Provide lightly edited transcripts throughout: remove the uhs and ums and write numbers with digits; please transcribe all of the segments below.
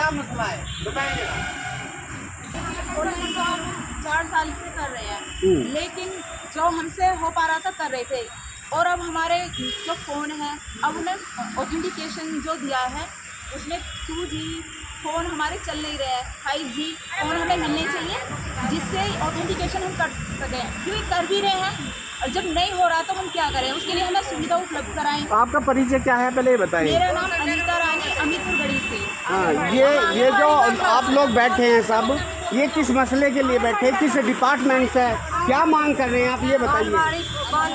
क्या मसला है बताइए। 4 साल से कर रहे हैं, लेकिन जो हमसे हो पा रहा था कर रहे थे। और अब हमारे जो फ़ोन है, अब उन्हें ऑथेंटिकेशन जो दिया है उसमें 2G फ़ोन हमारे चल नहीं रहे हैं, 5G फ़ोन हमें मिलने चाहिए जिससे ऑथेंटिकेशन हम कर सकें, क्योंकि कर भी रहे हैं और जब नहीं हो रहा तो हम क्या करें, उसके लिए हमें सुविधा उपलब्ध कराएं। आपका परिचय क्या है पहले ये बताइए। मेरा नाम अनीता रानी, अमितपुर गढ़ी से। हाँ, ये जो आप लोग बैठे हैं सब, ये किस मसले के लिए बैठे हैं, किस डिपार्टमेंट से, क्या मांग कर रहे हैं आप ये बताइए।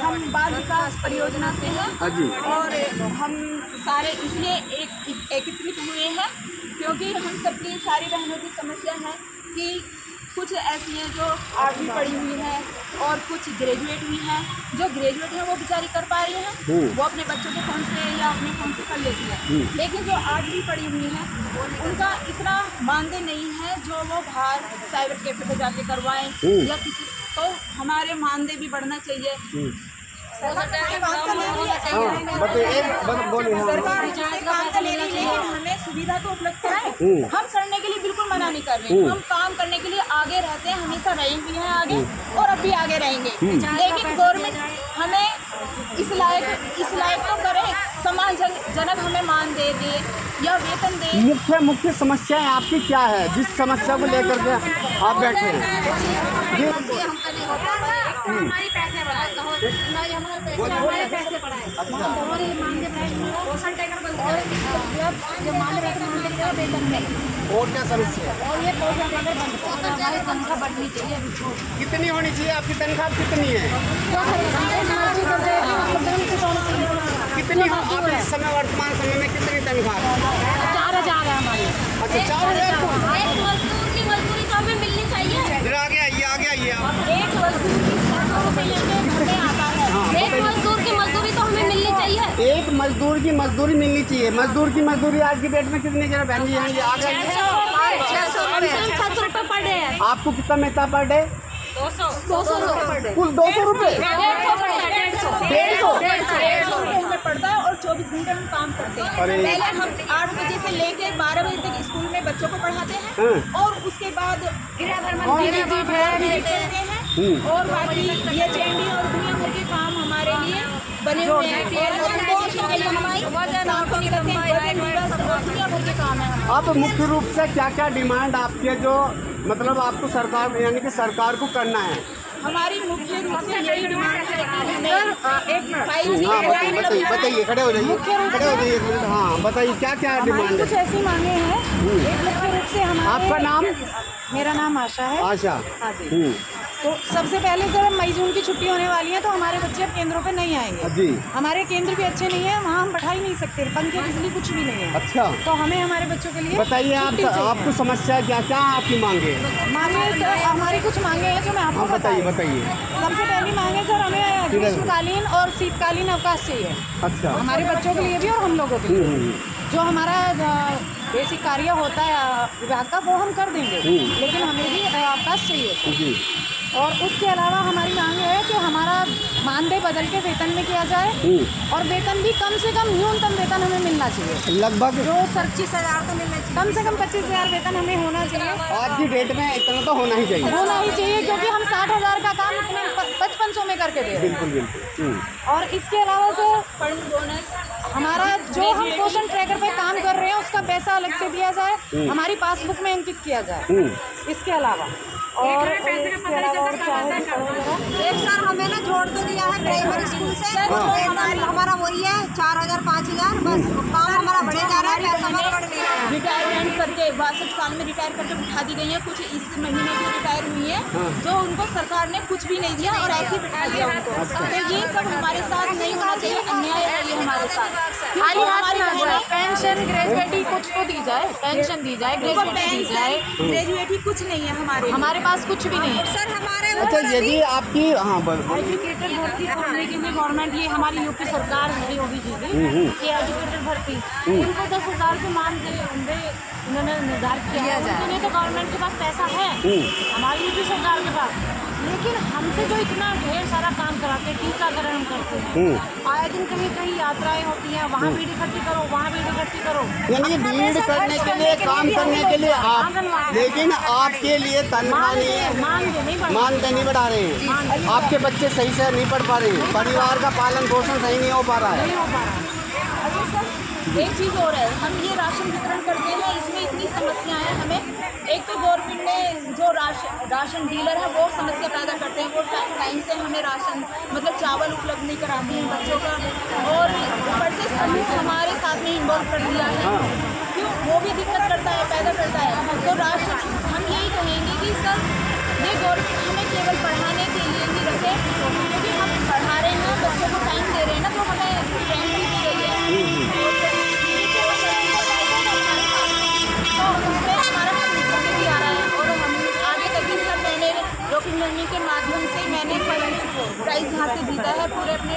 हम बाल विकास परियोजना से हैं। हाँ जी। और हम सारे इसलिए एकत्रित हुए हैं क्योंकि हम सबकी सारी बहनों की समस्या है कि कुछ ऐसी हैं जो 8वीं पढ़ी हुई है और कुछ ग्रेजुएट हुई हैं। जो ग्रेजुएट हैं वो बेचारी कर पा रही हैं, वो अपने बच्चों के फ़ोन से या अपने फ़ोन से कर लेती हैं, लेकिन जो 8वीं पढ़ी हुई हैं उनका इतना मानदेय नहीं है जो वो बाहर साइबर कैफे पे जाके करवाएं या किसी, तो हमारे मानदेय भी बढ़ना चाहिए। बताइए बोलिए। सरकार इससे काम तो ले रही, लेकिन हमें सुविधा तो उपलब्ध कराए। हम करने के लिए बिल्कुल मना नहीं कर रहे, हम काम करने के लिए आगे रहते हैं, हमेशा रहे भी हैं आगे और अब भी आगे रहेंगे, लेकिन गवर्नमेंट हमें इस लायक तो करे, सम्मानजनक हमें मान दे या वेतन दे। मुख्य समस्याएं आपकी क्या है जिस समस्या को लेकर के आप बैठे हैं? हमारे पैसे बढ़ाए तो हमारे पैसे बढ़ाए हमारे मानदेय बढ़ाए, पोषण टैकर बंद करे, जो मानदेय वेतन में। और क्या समस्या है? और ये पोषण टैकर बंद करे, हमारी तनख्वाह बढ़नी चाहिए। कितनी होनी चाहिए आपकी तनख्वाह कितनी है? कितनी हो आप इस समय वर्तमान समय में कितनी तनख्वाह? 4,000 है हमारी। अच्छा 4,000। एक मजदूर की मजदूरी तो हमें मिलनी चाहिए। जरा आगे आइए आप। एक मजदूर की 600 रुपये लेके आता है। एक मजदूर की मजदूरी तो हमें मिलनी चाहिए। एक मजदूर की मजदूरी मिलनी चाहिए। मजदूर की मजदूरी आज की डेट में कितनी जरा बहन जी हैं आगे? 600 रुपये पर डे है। आपको कितना मिलता पर डे? 200 रुपये पर डे। कुल 200 रुपये? 150 रुपये हमें पड़ता है और 24 घंटे हम काम करते हैं। पहले हम 8 बजे से लेकर 12 बजे तक स्कूल में बच्चों को पढ़ाते हैं और उसके बाद और बाकी ये चेंडी और दुनिया भर के काम हमारे लिए बने हुए हैं। दुनिया भर के काम है। अब मुख्य रूप से क्या क्या डिमांड आपके जो मतलब आपको सरकार यानी कि सरकार को करना है? हमारी मुख्य रूप से यही डिमांड है बताइए खड़े हो जाइए एक मिनट। हाँ बताइए क्या क्या डिमांड है? कुछ ऐसी मांगे हैं। एक मुख्य रूप से हमारे, आपका नाम? मेरा नाम आशा है। आशा। हाँ जी। तो सबसे पहले सर मई जून की छुट्टी होने वाली है तो हमारे बच्चे अब केंद्रों पे नहीं आएंगे जी। हमारे केंद्र भी अच्छे नहीं है, वहाँ हम पढ़ा ही नहीं सकते, पंखे बिजली कुछ भी नहीं है। अच्छा तो हमें हमारे बच्चों के लिए बताइए आपको समस्या क्या क्या आपकी मांगे? मांगे सर हमारी कुछ मांगे हैं जो मैं आपको बताइए। सबसे पहली मांगे सर हमें ग्रीष्मकालीन और शीतकालीन अवकाश चाहिए। अच्छा हमारे बच्चों के लिए भी और हम लोगों के लिए। जो हमारा बेसिक कार्य होता है विभाग का वो हम कर देंगे, लेकिन हमें भी अवकाश चाहिए। और उसके अलावा हमारी मांग है कि हमारा मानदेय बदल के वेतन में किया जाए और वेतन भी कम से कम न्यूनतम वेतन हमें मिलना चाहिए। लगभग जो 25,000 तो मिलना चाहिए, कम से कम 25,000 वेतन हमें होना चाहिए। आज की डेट में इतना तो होना ही चाहिए क्योंकि हम 60,000 का काम इतने 5500 में करके दे रहे हैं। बिल्कुल। और इसके अलावा सर फंड बोनस हमारा जो हम पोषण ट्रैकर पे काम कर रहे हैं उसका पैसा अलग से दिया जाए, हमारी पासबुक में अंकित किया जाए। इसके अलावा और इसके अलावा और क्या है? एक सर हमें ना जोड़ तो दिया है प्राइमरी स्कूल से, हमारा वही है 4,000 5,000, बस काम हमारा बढ़े जा रहा है, पैसा हमारा बढ़ नहीं रहा है। रिटायरमेंट करके 62 साल में रिटायर करके बिठा दी गई है। कुछ इस महीने की रिटायर हुई है जो उनको सरकार ने कुछ भी नहीं दिया और ऐसे ही बिठा दिया उनको। तो ये सब हमारे साथ नहीं होना चाहिए, अन्याय है ये हमारे साथ। खाली हाथ ना जाए, पेंशन ग्रेजुएटी कुछ तो दी जाए, पेंशन दी जाए, ग्रेजुएटी दी जाए। ग्रेजुएटी कुछ नहीं है हमारे पास कुछ भी नहीं है सर हमारे अच्छा यदि आपकी एजुकेटेड भर्ती करने के लिए गवर्नमेंट, ये हमारी यूपी सरकार है योगी जी की, ये एजुकेटेड भर्ती इनको 10,000 से मान दे उन्होंने निर्धारित किया जाए। तो गवर्नमेंट के पास पैसा है, हमारी यूपी सरकार के पास, लेकिन हमसे जो इतना ढेर सारा काम कराते हैं, टीकाकरण हम करते हैं, आए दिन कहीं कहीं यात्राएं होती हैं, वहाँ भीड़ इकट्ठी करो, वहाँ भीड़ इकट्ठी करो, यानी कि भीड़ करने के लिए, काम करने के लिए आप, लेकिन आपके लिए तनख्वाह नहीं है, मानदेय नहीं बढ़ा रहे हैं, आपके बच्चे सही से नहीं पढ़ पा रहे हैं, परिवार का पालन पोषण सही नहीं हो पा रहा है। अच्छा सर, एक चीज़ और है, हम ये राशन वितरण करते हैं, इसमें इतनी समस्याएं हैं हमें। एक तो गवर्नमेंट ने जो राशन डीलर है वो समस्या पैदा करते हैं, वो टाइम से हमें राशन मतलब चावल उपलब्ध नहीं कराते हैं बच्चों का, और ऊपर से समूह हमारे साथ में इन्वॉल्व कर दिया है, क्यों वो भी दिक्कत करता है, पैदा करता है। तो राशन हम यही कहेंगे कि सर ये गवर्नमेंट हमें केवल पढ़ाने के लिए ही रखे, क्योंकि हम पढ़ा रहे हैं, बच्चों को टाइम दे रहे हैं ना, तो हमें ट्रेन भी दी गई है, तो उसमें हमारा भी आ रहा है। और हम आगे तक भी सर मैंने रोकी लर्निंग के माध्यम से मैंने प्राइज़ यहाँ से जीता है पूरे अपने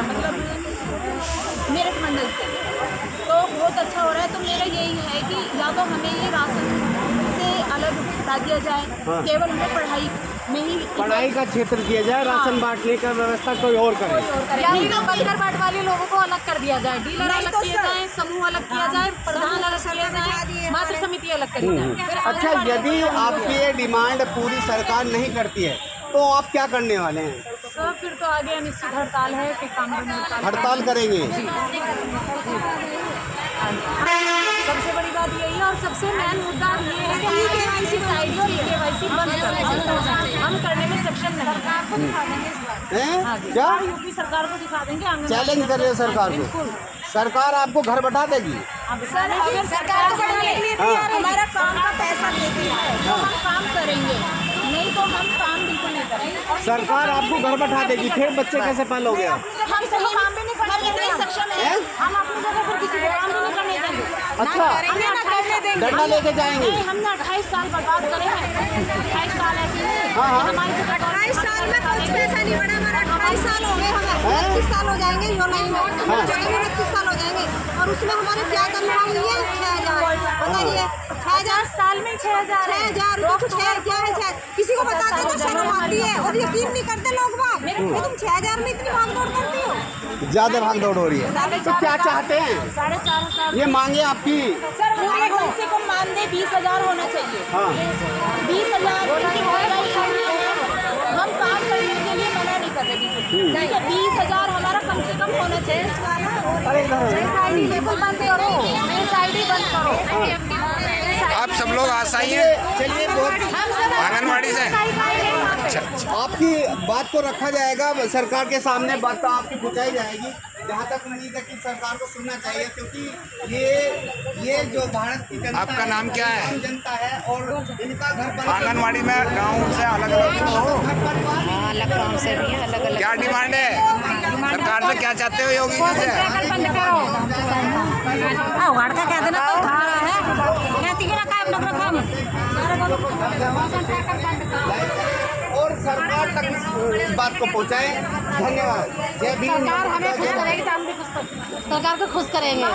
मतलब मेरठ मंडल से, तो बहुत अच्छा हो रहा है। तो मेरा यही है कि या तो हमें ये राशन से अलग हटा दिया जाए, केवल हमें पढ़ाई में ही पढ़ाई का क्षेत्र किया जाए, राशन बांटने का व्यवस्था कोई और करे, या फिर बंकर बाट वाले लोगों को अलग कर दिया जाए, डीलर अलग किया जाए, समूह अलग किया जाए, प्रधान अलग किया जाए, मातृ समिति अलग करी जाए। अच्छा, यदि आपकी ये डिमांड पूरी सरकार नहीं करती है तो आप क्या करने वाले हैं? तो फिर तो आगे अनिश्चित हड़ताल है कि काम हड़ताल करेंगे। सबसे बड़ी बात यही है, और सबसे मेन मुद्दा ये है कि KYC साइड और KYC बंद कर हम करने में सक्षम नहीं। सरकार को दिखा देंगे इस बार। हैं? क्या यूपी सरकार को दिखा देंगे, चैलेंज कर रहे हो सरकार को? सरकार आपको घर बैठा देगी? अगर सरकार को बढ़ाने के लिए तैयार है, हमारा काम का पैसा देती है तो हम काम करेंगे, नहीं तो हम काम बिल्कुल नहीं करेंगे। सरकार आपको घर बैठा देगी, फिर बच्चे कैसे पालोगे आप? हम सही काम भी नहीं करने सक्षम है, हम अपनी जगह पर किसी को काम भी नहीं करने देंगे। अच्छा, डंडा लेके जाएंगे? नहीं, हमने 28 साल बर्बाद करे हैं, 28 साल ऐसे हाँ। 28 साल में कुछ पैसा नहीं बढ़ा हमारा, 28 साल हो गए हमें, 29 साल हो जाएंगे यो लाइन में, 29 साल हो जाएंगे, और उसमें हमारे क्या तनख्वाह हुई है 6,000, बताइए 6,000 साल में 6,000 कुछ है, क्या है 6,000? किसी को बताते तो शर्म आती है, और यकीन नहीं करते लोग बाग, तुम 6,000 में इतनी भाग दौड़ करती हो, ज्यादा भाग दौड़ हो रही है। तो क्या चाहते हैं? 4,500 ये मांगे आपकी? सर हमारा कम से कम मानदेय 20,000 होना चाहिए। हाँ। 20,000 हम काम करने के लिए मना नहीं कर रहे, बिल्कुल 20,000 हमारा कम से कम होना चाहिए। बिल्कुल बंद करो, ID बंद करो। आप सब लोग आशाई हैं? चलिए, बहुत आंगनवाड़ी से? आपकी बात को रखा जाएगा, सरकार के सामने बात तो आपकी पहुँचाई जाएगी, जहाँ तक नहीं है कि सरकार को सुनना चाहिए, क्योंकि ये जो भारत की जनता आपका नाम क्या है? आम जनता है, और इनका घर पर आंगनवाड़ी में गाँव से अलग अलग अलग गाँव से भी है, अलग अलग। क्या डिमांड है सरकार से, क्या चाहते हो योगी जी से? बंद करो, का क्या देना खा रहा है, कहती है ना काम लोग रखम, और सरकार तक इस बात को पहुँचाए। धन्यवाद। जय भीम। सरकार हमें खुश करेगी तो हम भी खुश, सरकार को खुश करेंगे।